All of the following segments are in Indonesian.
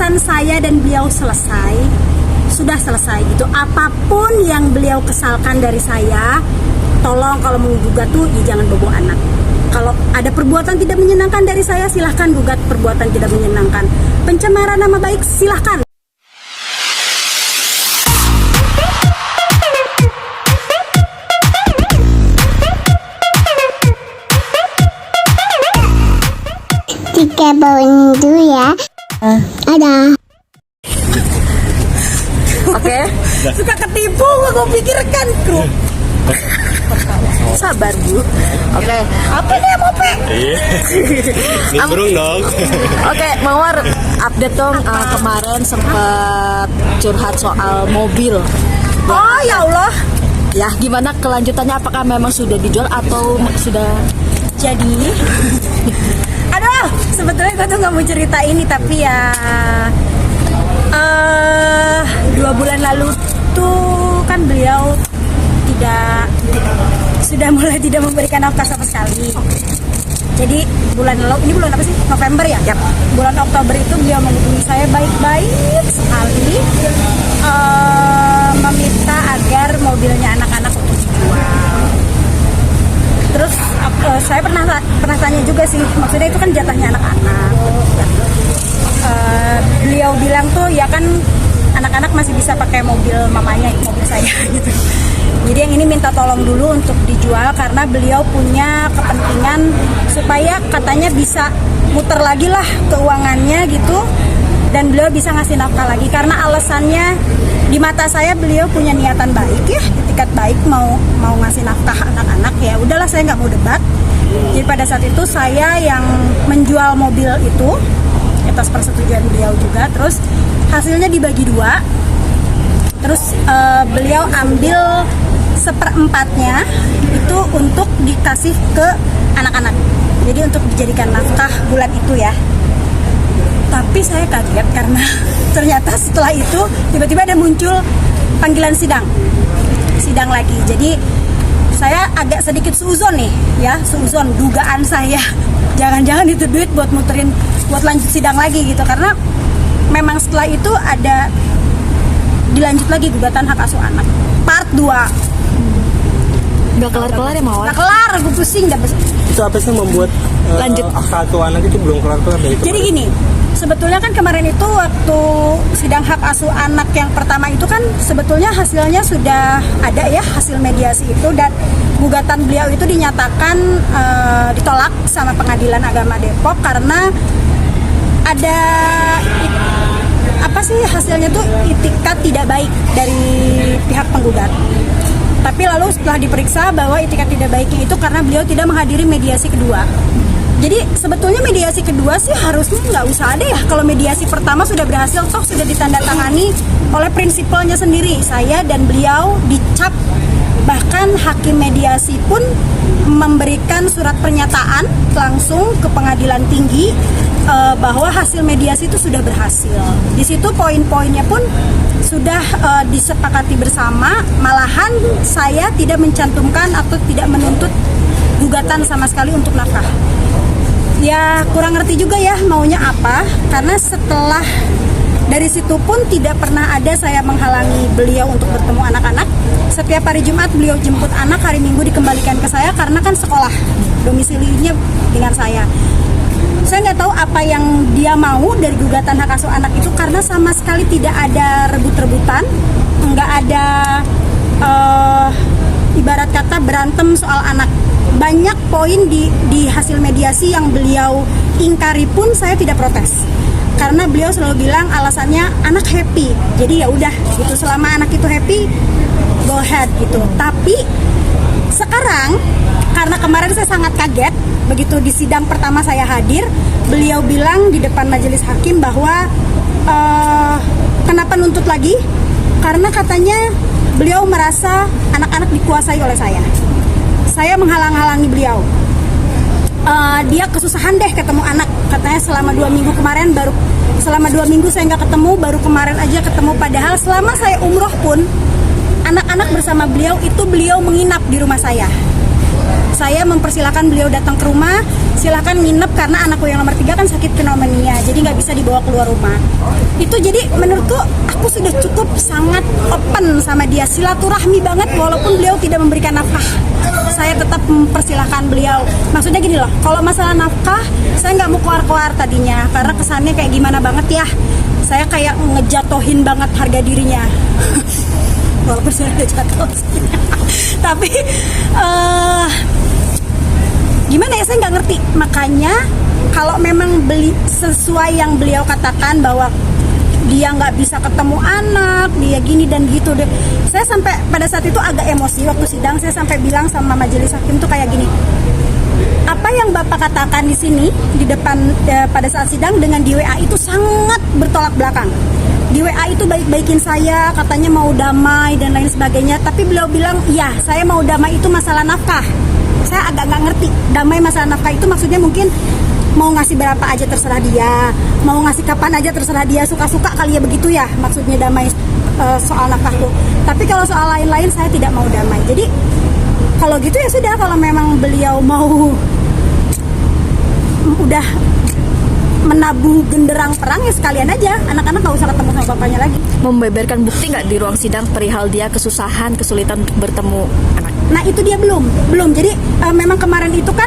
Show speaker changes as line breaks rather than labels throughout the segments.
urusan saya dan beliau selesai, sudah selesai gitu. Apapun yang beliau kesalkan dari saya, tolong kalau mau gugat tuh ya jangan bawa anak. Kalau ada perbuatan tidak menyenangkan dari saya, silahkan gugat perbuatan tidak menyenangkan. Pencemaran nama baik, silahkan.
Tiga bawain dulu ya. Ada.
Oke. Suka ketipu, gue pikir kan kru. Sabar Bu. Oke. Apa nih Mope?
Iya. Burung dong.
Oke, Mawar, update dong. Kemarin sempat curhat soal mobil.
Oh ya Allah.
Ya, gimana kelanjutannya? Apakah memang sudah dijual atau sudah?
Jadi, aduh, sebetulnya gue tuh nggak mau cerita ini, tapi ya 2 bulan lalu tuh kan beliau sudah mulai tidak memberikan nafkah sama sekali. Jadi bulan lalu, ini bulan apa sih? November ya? Yap. Bulan Oktober itu beliau menghubungi saya baik-baik sekali, meminta agar mobilnya anak-anak untuk dijual. Terus saya pernah tanya juga sih, maksudnya itu kan jatahnya anak-anak. Beliau bilang tuh ya kan anak-anak masih bisa pakai mobil mamanya, mobil saya gitu. Jadi yang ini minta tolong dulu untuk dijual karena beliau punya kepentingan supaya katanya bisa muter lagi lah keuangannya gitu, dan beliau bisa ngasih nafkah lagi karena alasannya di mata saya beliau punya niatan baik ya, itikat baik mau ngasih nafkah anak-anak. Ya udahlah, saya nggak mau debat. Jadi pada saat itu saya yang menjual mobil itu atas persetujuan beliau juga. Terus hasilnya dibagi 2. Terus beliau ambil 1/4-nya itu untuk dikasih ke anak-anak. Jadi untuk dijadikan nafkah bulan itu ya. Tapi saya kaget karena ternyata setelah itu tiba-tiba ada muncul panggilan sidang lagi. Jadi saya agak sedikit suuzon nih ya, suuzon dugaan saya. Jangan-jangan itu duit buat lanjut sidang lagi gitu, karena memang setelah itu ada dilanjut lagi gugatan hak asuh anak part 2.
Nggak kelar-kelar ya, Mawar?
Nggak kelar, gue pusing dah.
Itu apa sih membuat
Lanjut.
hak asuh anak itu belum kelar-kelar dari kemarin?
Jadi gini, sebetulnya kan kemarin itu waktu sidang hak asuh anak yang pertama itu kan sebetulnya hasilnya sudah ada ya, hasil mediasi itu, dan gugatan beliau itu dinyatakan ditolak sama Pengadilan Agama Depok karena ada apa sih hasilnya tuh itikat tidak baik dari pihak penggugat. Tapi lalu setelah diperiksa bahwa itikat tidak baiknya itu karena beliau tidak menghadiri mediasi kedua. Jadi sebetulnya mediasi kedua sih harusnya nggak usah ada ya. Kalau mediasi pertama sudah berhasil, toh sudah ditandatangani oleh prinsipalnya sendiri. Saya dan beliau dicap, bahkan hakim mediasi pun memberikan surat pernyataan langsung ke pengadilan tinggi bahwa hasil mediasi itu sudah berhasil. Di situ poin-poinnya pun sudah disepakati bersama. Malahan saya tidak mencantumkan atau tidak menuntut gugatan sama sekali untuk nafkah. Ya kurang ngerti juga ya maunya apa, karena setelah dari situ pun tidak pernah ada saya menghalangi beliau untuk bertemu anak-anak. Setiap hari Jumat beliau jemput anak, hari Minggu dikembalikan ke saya karena kan sekolah domisilinya dengan saya. Saya nggak tahu apa yang dia mau dari gugatan hak asuh anak itu, karena sama sekali tidak ada rebut-rebutan, nggak ada ibarat kata berantem soal anak. Banyak poin di hasil mediasi yang beliau ingkari pun saya tidak protes, karena beliau selalu bilang alasannya anak happy. Jadi ya udah gitu, selama anak itu happy go ahead gitu. Tapi sekarang karena kemarin saya sangat kaget begitu di sidang pertama saya hadir, beliau bilang di depan majelis hakim bahwa kenapa nuntut lagi, karena katanya beliau merasa anak-anak dikuasai oleh saya. Saya menghalang-halangi beliau. Dia kesusahan deh ketemu anak, katanya selama 2 minggu kemarin selama 2 minggu saya nggak ketemu, baru kemarin aja ketemu. Padahal selama saya umroh pun anak-anak bersama beliau itu beliau menginap di rumah saya Saya mempersilahkan beliau datang ke rumah, silakan nginep karena anakku yang nomor 3 kan sakit pneumonia, jadi nggak bisa dibawa keluar rumah. Itu jadi menurutku aku sudah cukup sangat open sama dia, silaturahmi banget walaupun beliau tidak memberikan nafkah. Saya tetap mempersilahkan beliau. Maksudnya gini loh, kalau masalah nafkah saya nggak mau keluar-keluar tadinya karena kesannya kayak gimana banget ya. Saya kayak ngejatohin banget harga dirinya. Walaupun saya udah jatuh sih. Tapi gimana ya, saya nggak ngerti. Makanya kalau memang sesuai yang beliau katakan bahwa dia nggak bisa ketemu anak, dia gini dan gitu deh. Saya sampai pada saat itu agak emosi waktu sidang. Saya sampai bilang sama majelis hakim tuh kayak gini, apa yang Bapak katakan di sini di depan pada saat sidang dengan di WA itu sangat bertolak belakang. Di WA itu baik-baikin saya, katanya mau damai dan lain sebagainya. Tapi beliau bilang, iya saya mau damai itu masalah nafkah. Saya agak nggak ngerti, damai masalah nafkah itu maksudnya mungkin mau ngasih berapa aja terserah dia, mau ngasih kapan aja terserah dia, suka-suka kali ya, begitu ya maksudnya damai soal nafkah tuh. Tapi kalau soal lain-lain saya tidak mau damai. Jadi kalau gitu ya sudah, kalau memang beliau mau udah menabuh genderang perang ya sekalian aja, anak-anak nggak usah ketemu sama bapaknya lagi.
Membeberkan bukti nggak di ruang sidang perihal dia kesusahan, kesulitan untuk bertemu anak?
Nah itu dia belum. Jadi memang kemarin itu kan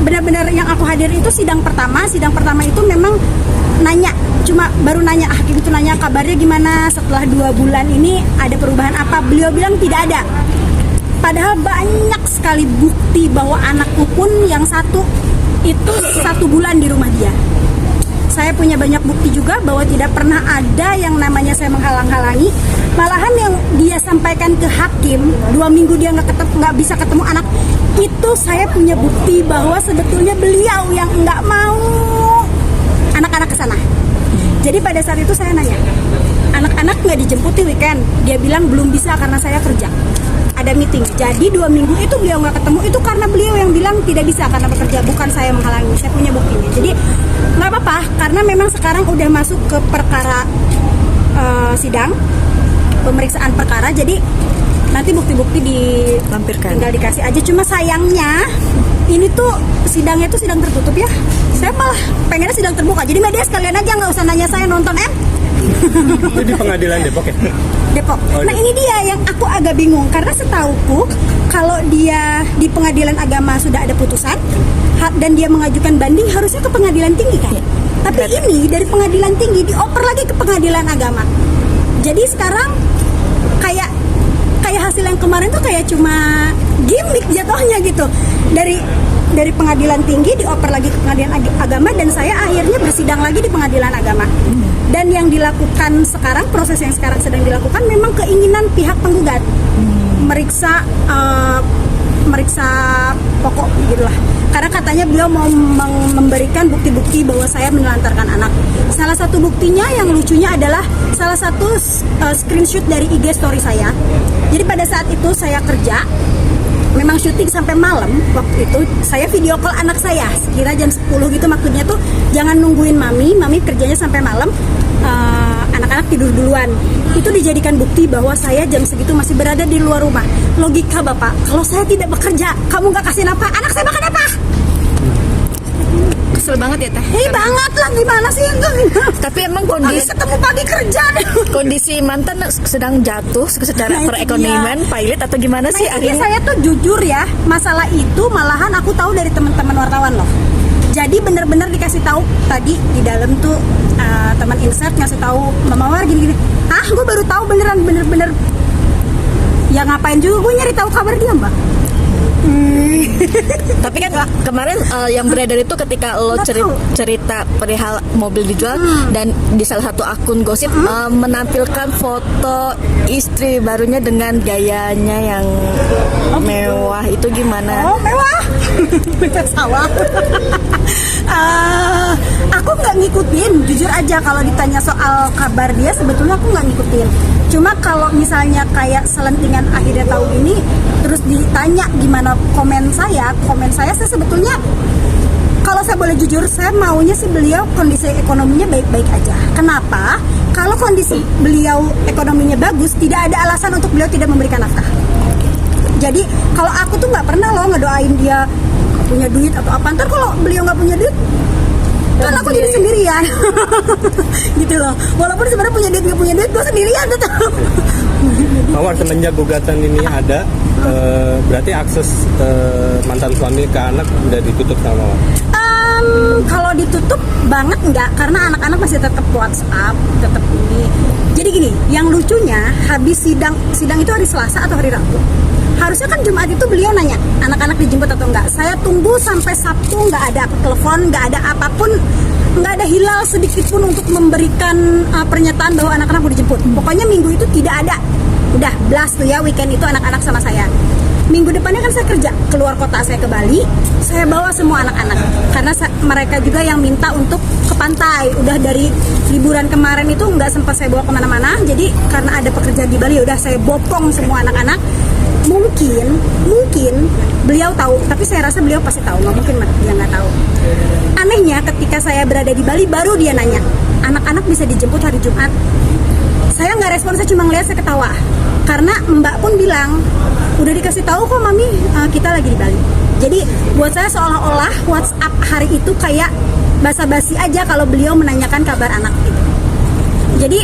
benar-benar yang aku hadir itu sidang pertama itu memang nanya, cuma baru nanya, hakim itu nanya kabarnya gimana setelah 2 bulan ini, ada perubahan apa. Beliau bilang tidak ada. Padahal banyak sekali bukti bahwa anakku pun yang satu itu 1 bulan di rumah dia. Saya punya banyak bukti juga bahwa tidak pernah ada yang namanya saya menghalang-halangi. Malahan yang dia sampaikan ke hakim 2 minggu dia nggak bisa ketemu anak, itu saya punya bukti bahwa sebetulnya beliau yang nggak mau anak-anak ke sana. Jadi pada saat itu saya nanya, anak-anak nggak dijemput di weekend? Dia bilang belum bisa karena saya kerja, ada meeting. Jadi 2 minggu itu beliau nggak ketemu, itu karena beliau yang bilang tidak bisa karena bekerja, bukan saya menghalangi. Saya punya buktinya. Jadi nggak apa-apa, karena memang sekarang udah masuk ke perkara sidang, pemeriksaan perkara. Jadi nanti bukti-bukti
Lampirkan.
tinggal dikasih aja. Cuma sayangnya ini tuh sidangnya tuh sidang tertutup ya. Saya malah pengennya sidang terbuka. Jadi media sekalian aja nggak usah nanya saya nonton
Itu di pengadilan Depok ya?
Depok.
Oh,
Nah ini dia yang aku agak bingung, karena setauku kalau dia di pengadilan agama sudah ada putusan dan dia mengajukan banding harusnya ke pengadilan tinggi kan. Tapi ini dari pengadilan tinggi dioper lagi ke pengadilan agama. Jadi sekarang kayak hasil yang kemarin tuh kayak cuma gimmick jatuhnya gitu. Dari pengadilan tinggi dioper lagi ke pengadilan agama, dan saya akhirnya bersidang lagi di pengadilan agama. Dan yang dilakukan sekarang, proses yang sekarang sedang dilakukan memang keinginan pihak penggugat meriksa pokok gitu lah. Karena katanya beliau mau memberikan bukti-bukti bahwa saya menelantarkan anak. Salah satu buktinya yang lucunya adalah salah satu screenshot dari IG story saya. Jadi pada saat itu saya kerja, memang syuting sampai malam. Waktu itu saya video call anak saya sekira jam 10 gitu, maksudnya tuh jangan nungguin mami kerjanya sampai malam, anak-anak tidur duluan. Itu dijadikan bukti bahwa saya jam segitu masih berada di luar rumah. Logika Bapak, kalau saya tidak bekerja, kamu gak kasih nafkah, anak saya makan apa?
Kesel banget ya Teh.
Banget lah, gimana sih?
Tapi emang
Habis ketemu pagi kerja deh.
kondisi mantan sedang jatuh secara
Nah, itu
perekonomian, pilot atau gimana sih
Jadi
akhirnya?
saya tuh jujur ya, masalah itu malahan aku tahu dari teman-teman wartawan loh. Jadi benar-benar dikasih tahu tadi di dalam tuh teman insert ngasih tahu Mama War gini-gini. Gue baru tahu bener-bener. Ya ngapain juga gue nyari tahu kabar dia, Mbak.
Tapi kan kemarin yang beredar itu ketika lo cerita perihal mobil dijual dan di salah satu akun gosip menampilkan foto istri barunya dengan gayanya yang mewah, itu gimana?
Oh mewah, bener sawah. Aku nggak ngikutin, jujur aja kalau ditanya soal kabar dia sebetulnya aku nggak ngikutin. Cuma kalau misalnya kayak selentingan akhirnya tahu ini, terus ditanya gimana komen saya sebetulnya kalau saya boleh jujur, saya maunya sih beliau kondisi ekonominya baik-baik aja. Kenapa? Kalau kondisi beliau ekonominya bagus, tidak ada alasan untuk beliau tidak memberikan nafkah. Jadi kalau aku tuh nggak pernah loh ngedoain dia punya duit atau apa. Ntar kalau beliau nggak punya duit, kan aku jadi sendirian. Gitu loh. Walaupun sebenarnya punya duit nggak punya duit, gue sendirian tetap.
Mawar, semenjak gugatan ini ada, berarti akses mantan suami ke anak udah ditutup sama Mawar?
Kalau ditutup banget enggak, karena anak-anak masih tetap WhatsApp, tetap ini. Jadi gini, yang lucunya habis sidang itu hari Selasa atau hari Rabu. Harusnya kan Jumat itu beliau nanya anak-anak dijemput atau enggak. Saya tunggu sampai Sabtu, nggak ada telepon, nggak ada apapun, nggak ada hilal sedikit pun untuk memberikan pernyataan bahwa anak-anak mau dijemput. Pokoknya minggu itu tidak ada. Udah blast tuh ya, weekend itu anak-anak sama saya. Minggu depannya kan saya kerja keluar kota, saya ke Bali, saya bawa semua anak-anak karena mereka juga yang minta untuk ke pantai. Udah dari liburan kemarin itu nggak sempat saya bawa kemana-mana, jadi karena ada pekerjaan di Bali udah saya bopong semua anak-anak. Mungkin beliau tahu, tapi saya rasa beliau pasti tahu, nggak mungkin dia nggak tahu. Anehnya ketika saya berada di Bali baru dia nanya, anak-anak bisa dijemput hari Jumat. Saya nggak respon, saya cuma ngeliat, saya ketawa. Karena Mbak pun bilang, udah dikasih tahu kok Mami, kita lagi di Bali. Jadi buat saya seolah-olah WhatsApp hari itu kayak basa-basi aja kalau beliau menanyakan kabar anak gitu. Jadi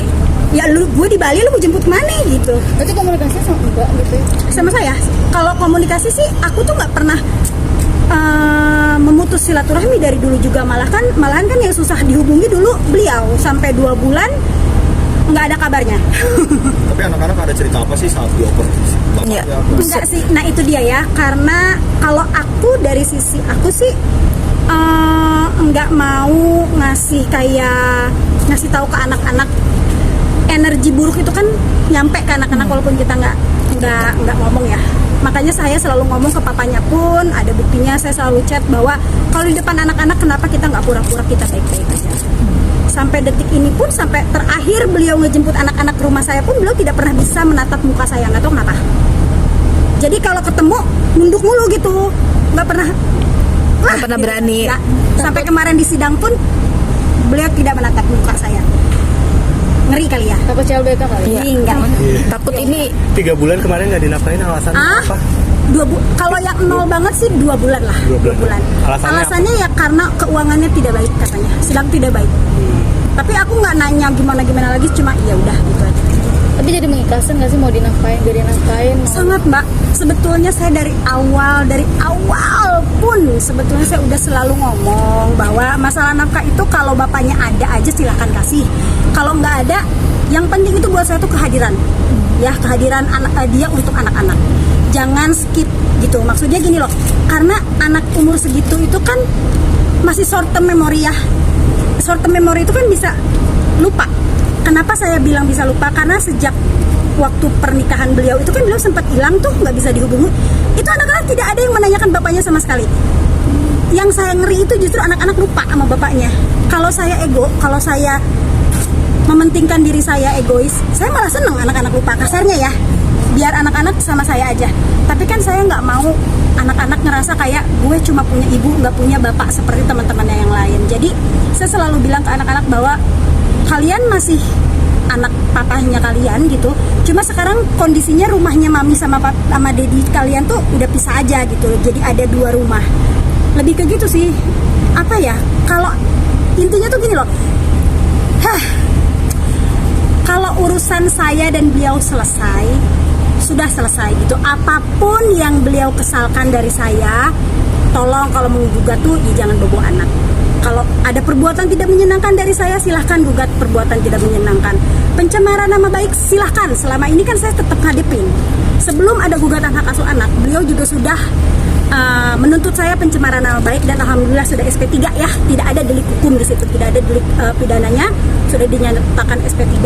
ya gue di Bali, lu mau jemput mana gitu.
Berarti komunikasi sama Mbak gitu ya?
Sama saya, kalau komunikasi sih aku tuh nggak pernah memutus silaturahmi dari dulu juga. Malahan kan yang susah dihubungi dulu beliau sampai 2 bulan nggak ada kabarnya.
Tapi anak-anak ada cerita apa sih saat dioper?
Iya.
Enggak sih, nah itu dia ya. Karena kalau aku dari sisi aku sih nggak mau ngasih tahu ke anak-anak. Energi buruk itu kan nyampe ke anak-anak walaupun kita nggak ngomong ya. Makanya saya selalu ngomong ke papanya pun, ada buktinya saya selalu chat bahwa kalau di depan anak-anak kenapa kita nggak pura-pura kita baik-baik aja. Sampai detik ini pun, sampai terakhir beliau ngejemput anak-anak ke rumah saya pun beliau tidak pernah bisa menatap muka saya, nggak tahu kenapa. Jadi kalau ketemu nunduk mulu gitu, nggak pernah
berani.
Nggak. Sampai kemarin di sidang pun beliau tidak menatap muka saya. Ngeri kali ya?
Takut CLBK kali?
Iya.
Enggak.
Takut ini
3 bulan kemarin nggak dinafkahin, alasannya apa?
Kalau yang nol banget sih 2 bulan lah.
2 bulan.
Alasannya ya karena keuangannya tidak baik katanya, sedang tidak baik. Tapi aku nggak nanya gimana lagi, cuma ya udah gitu aja.
Tapi jadi mengikhlaskan nggak sih mau dinafkain, gak dinafkain?
Sangat Mbak, sebetulnya saya dari awal pun sebetulnya saya udah selalu ngomong bahwa masalah nafkah itu kalau bapaknya ada aja silahkan kasih. Kalau nggak ada, yang penting itu buat saya tuh kehadiran, ya kehadiran dia untuk anak-anak. Jangan skip gitu. Maksudnya gini loh, karena anak umur segitu itu kan masih short term memory ya. Short term memory itu kan bisa lupa. Kenapa saya bilang bisa lupa? Karena sejak waktu pernikahan beliau itu kan beliau sempat hilang tuh, nggak bisa dihubungi. Itu anak-anak tidak ada yang menanyakan bapaknya sama sekali. Yang saya ngeri itu justru anak-anak lupa sama bapaknya. Kalau saya ego, kalau saya mementingkan diri saya egois, saya malah seneng anak-anak lupa, kasarnya ya. Biar anak-anak sama saya aja. Tapi kan saya nggak mau anak-anak ngerasa kayak gue cuma punya ibu, nggak punya bapak seperti teman-temannya yang lain. Jadi saya selalu bilang ke anak-anak bahwa kalian masih anak papahnya kalian gitu. Cuma sekarang kondisinya rumahnya mami sama dedi kalian tuh udah pisah aja gitu. Jadi ada 2 rumah. Lebih ke gitu sih. Apa ya? Kalau intinya tuh gini loh. Kalau urusan saya dan beliau selesai, sudah selesai gitu. Apapun yang beliau kesalkan dari saya, tolong kalau mau gugat tuh ya jangan bawa anak. Kalau ada perbuatan tidak menyenangkan dari saya, silahkan gugat perbuatan tidak menyenangkan. Pencemaran nama baik silahkan. Selama ini kan saya tetap ngadepin. Sebelum ada gugatan hak asuh anak, beliau juga sudah menuntut saya pencemaran nama baik dan alhamdulillah sudah SP3 ya. Tidak ada delik hukum di situ, tidak ada delik pidananya, sudah dinyatakan SP3.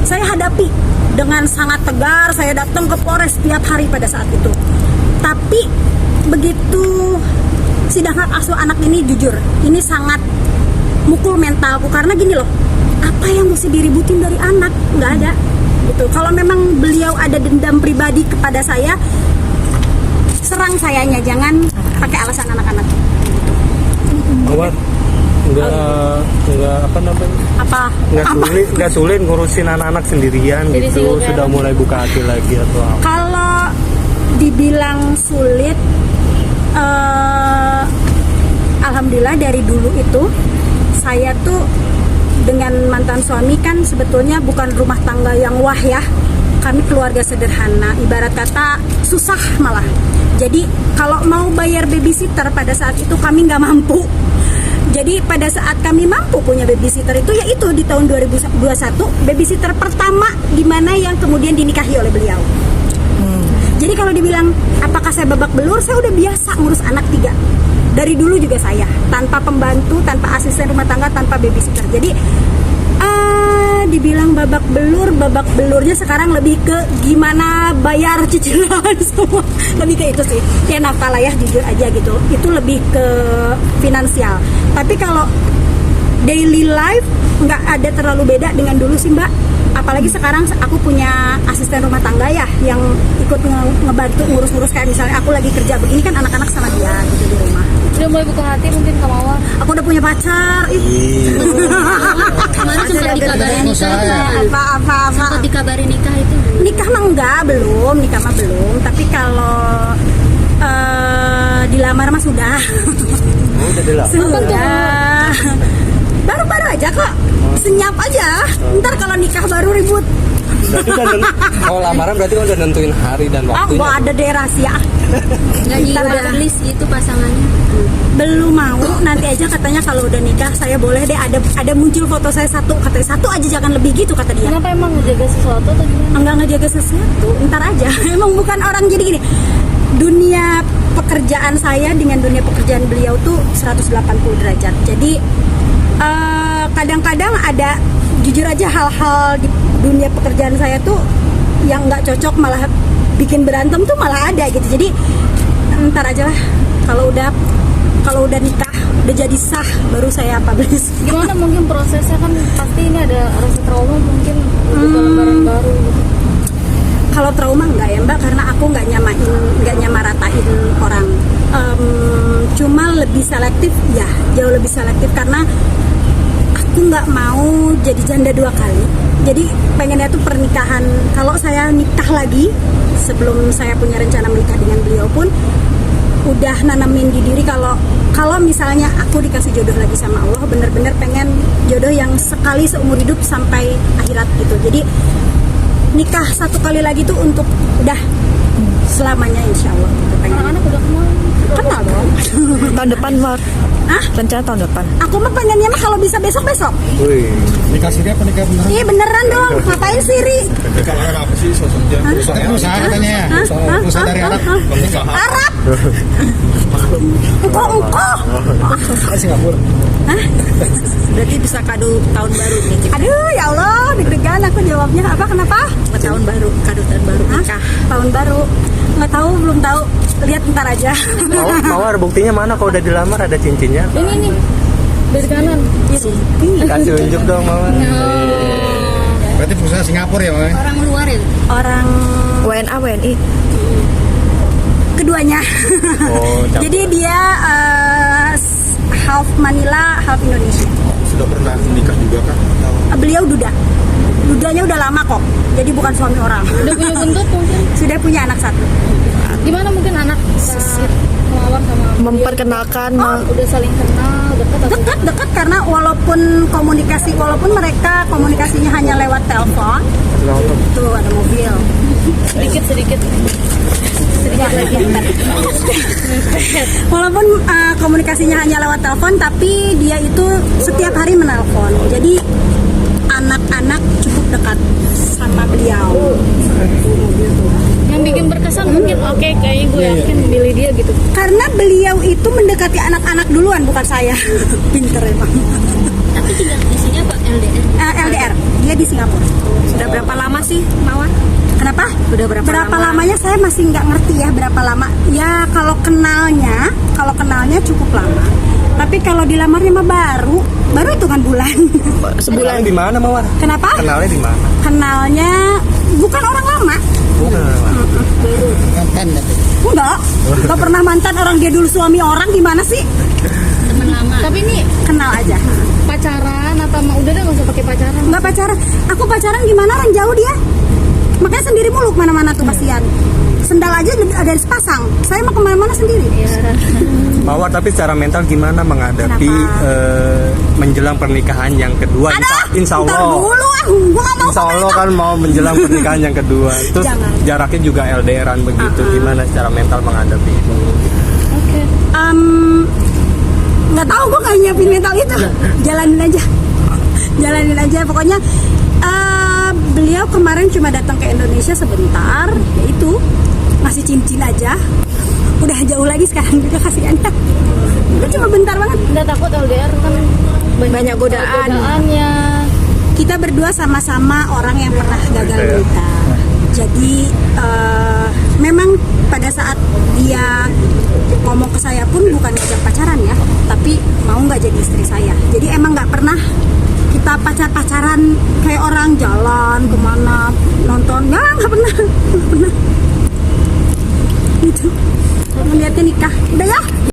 Saya hadapi dengan sangat tegar. Saya datang ke Polres setiap hari pada saat itu. Tapi begitu sidang hak asuh anak ini, jujur ini sangat mukul mentalku karena gini loh, apa yang mesti diributin dari anak? Nggak ada gitu. Kalau memang beliau ada dendam pribadi kepada saya, serang sayanya, jangan pakai alasan anak-anak.
Mawar, nggak apa namanya?
Apa?
Nggak sulit ngurusin anak-anak sendirian
Jadi
gitu.
sibuk
Sudah mulai buka hati lagi atau apa?
Kalau dibilang sulit, alhamdulillah dari dulu itu saya tuh dengan mantan suami kan sebetulnya bukan rumah tangga yang wah ya. Kami keluarga sederhana, ibarat kata susah malah. Jadi kalau mau bayar babysitter pada saat itu kami nggak mampu. Jadi pada saat kami mampu punya babysitter itu yaitu di tahun 2021 babysitter pertama di mana yang kemudian dinikahi oleh beliau. Jadi kalau dibilang apakah saya babak belur, saya udah biasa ngurus anak 3. Dari dulu juga saya, tanpa pembantu, tanpa asisten rumah tangga, tanpa babysitter. Jadi dibilang babak belurnya sekarang lebih ke gimana bayar cicilan semua. Lebih ke itu sih. Ya nafkah lah ya, jujur aja gitu. Itu lebih ke finansial. Tapi kalau daily life nggak ada terlalu beda dengan dulu sih Mbak. Apalagi sekarang aku punya asisten rumah tangga ya yang ikut ngebantu ngurus-ngurus, kayak misalnya aku lagi kerja begini kan anak-anak sama dia gitu di rumah.
Udah mulai buka hati mungkin ke Mawar.
Aku udah punya pacar.
Kemarin sempat dikabarin nikah.
Apa.
Sempat dikabarin nikah itu.
Nikah mah enggak, belum. Nikah mah belum. Tapi kalau dilamar mah sudah.
Udah dilamar.
Sudah. Baru-baru aja kok. Senyap aja. Ntar kalau nikah baru ribut.
Berarti kalau lamaran berarti udah nentuin hari dan waktunya.
Oh, ada deh rahasia.
Nggak
Ntar
di-list itu pasangannya.
belum mau, nanti aja katanya kalau udah nikah saya boleh deh ada muncul foto saya satu, katanya satu aja jangan lebih gitu kata dia.
Kenapa emang ngejaga sesuatu atau gimana?
Enggak ngejaga sesuatu, ntar aja. Emang bukan orang jadi gini. Dunia pekerjaan saya dengan dunia pekerjaan beliau tuh 180 derajat. Jadi kadang-kadang ada jujur aja hal-hal di dunia pekerjaan saya tuh yang nggak cocok malah bikin berantem tuh malah ada gitu. Jadi ntar aja lah kalau udah nikah udah jadi sah baru saya publish.
Gimana mungkin prosesnya, kan pasti ini ada rasa trauma mungkin untuk lembaran baru gitu.
Kalau trauma enggak ya Mbak, karena aku nggak nyamaratain orang. Cuma lebih selektif ya, jauh lebih selektif karena aku nggak mau jadi janda 2 kali. Jadi pengennya tuh pernikahan, kalau saya nikah lagi sebelum saya punya rencana menikah dengan beliau pun udah nanamin di diri kalau misalnya aku dikasih jodoh lagi sama Allah, bener-bener pengen jodoh yang sekali seumur hidup sampai akhirat gitu. Jadi nikah 1 kali lagi tuh untuk udah selamanya insya Allah gitu, pengen.
Anak-anak udah
Kenal dong.
Tahun depan, Mar.
Hah?
Rencana tahun depan.
Aku mah pengennya mah kalau bisa besok-besok.
Wih.
Nikah siri apa nikah beneran?
Iya beneran dong, ngapain siri?
Nikah beneran apa sih sosoknya? Usaha katanya ya. Usaha dari Arab.
Arab. Engko.
Singapura.
Berarti bisa kado tahun baru nih.
Aduh ya Allah, deg-degan aku jawabnya apa, kenapa?
Tahun baru, kado tahun baru nikah.
Tahun baru. Nggak tahu, belum tahu. Lihat ntar aja.
Mawar, buktinya mana kalau udah dilamar ada cincinnya?
ini nih dari kanan.
Kasih unjuk dong Mawar.
Berarti usaha Singapura ya, Mama?
Orang luar ya.
Orang
WNA, WNI.
keduanya.
Oh, campur.
Jadi dia half Manila, half Indonesia.
Sudah pernah menikah juga kan?
Beliau duda. Dudanya udah lama kok. Jadi bukan suami orang.
Udah punya bentuk mungkin.
Sudah punya anak 1.
Gimana mungkin anak Mawar sama
Memperkenalkan,
udah saling kenal, dekat atau
Dekat karena walaupun mereka komunikasinya hanya lewat telepon. Tuh ada mobil.
sedikit
lagi. Walaupun komunikasinya hanya lewat telepon, tapi dia itu setiap hari menelpon. Jadi anak-anak cukup dekat sama beliau.
yang bikin berkesan mungkin oke, kayaknya gue yakin milih dia gitu.
Karena beliau itu mendekati anak-anak duluan, bukan saya. Pinter emang.
Tapi tinggal di sini apa LDR?
LDR, dia di Singapura.
Sudah berapa lama sih Mawar?
Kenapa?
Udah berapa lama?
Lamanya saya masih nggak ngerti ya berapa lama. Ya kalau kenalnya cukup lama. Tapi kalau dilamarnya mah baru hitungan bulan.
Sebulan di mana Mawar?
Kenapa?
Kenalnya di mana?
Kenalnya bukan orang lama.
Mantan ya?
Enggak pernah mantan, orang dia dulu suami orang, gimana sih?
Teman lama.
Tapi ini
Kenal aja.
pacaran atau udah deh nggak usah pakai pacaran.
Enggak pacaran. Aku pacaran gimana, orang jauh dia. Makanya sendiri mulu kemana-mana tuh kasihan. sendal aja ada sepasang. Saya mau kemana-mana sendiri.
Mawar, tapi secara mental gimana menghadapi menjelang pernikahan yang kedua? Insya
Ntar
Allah.
dulu, gua nggak mau
Insya Allah kan mau menjelang pernikahan yang kedua. Terus
Jangan.
jaraknya juga LDRan begitu. Gimana secara mental menghadapi itu?
Nggak tahu, gue nggak nyiapin mental itu. Jalanin aja pokoknya. Beliau kemarin cuma datang ke Indonesia sebentar, yaitu ngasih cincin aja. Udah jauh lagi sekarang juga kasihannya. Itu cuma bentar banget.
Nggak takut LDR kan
Banyak godaan.
godaannya.
Kita berdua sama-sama orang yang pernah gagal menikah. Jadi memang pada saat dia ngomong ke saya pun bukan ngajak pacaran ya, tapi mau nggak jadi istri saya. Jadi emang nggak pernah kita pacaran kayak orang jalan kemana nonton, nggak pernah. Gitu. Melihatnya nikah, udah ya.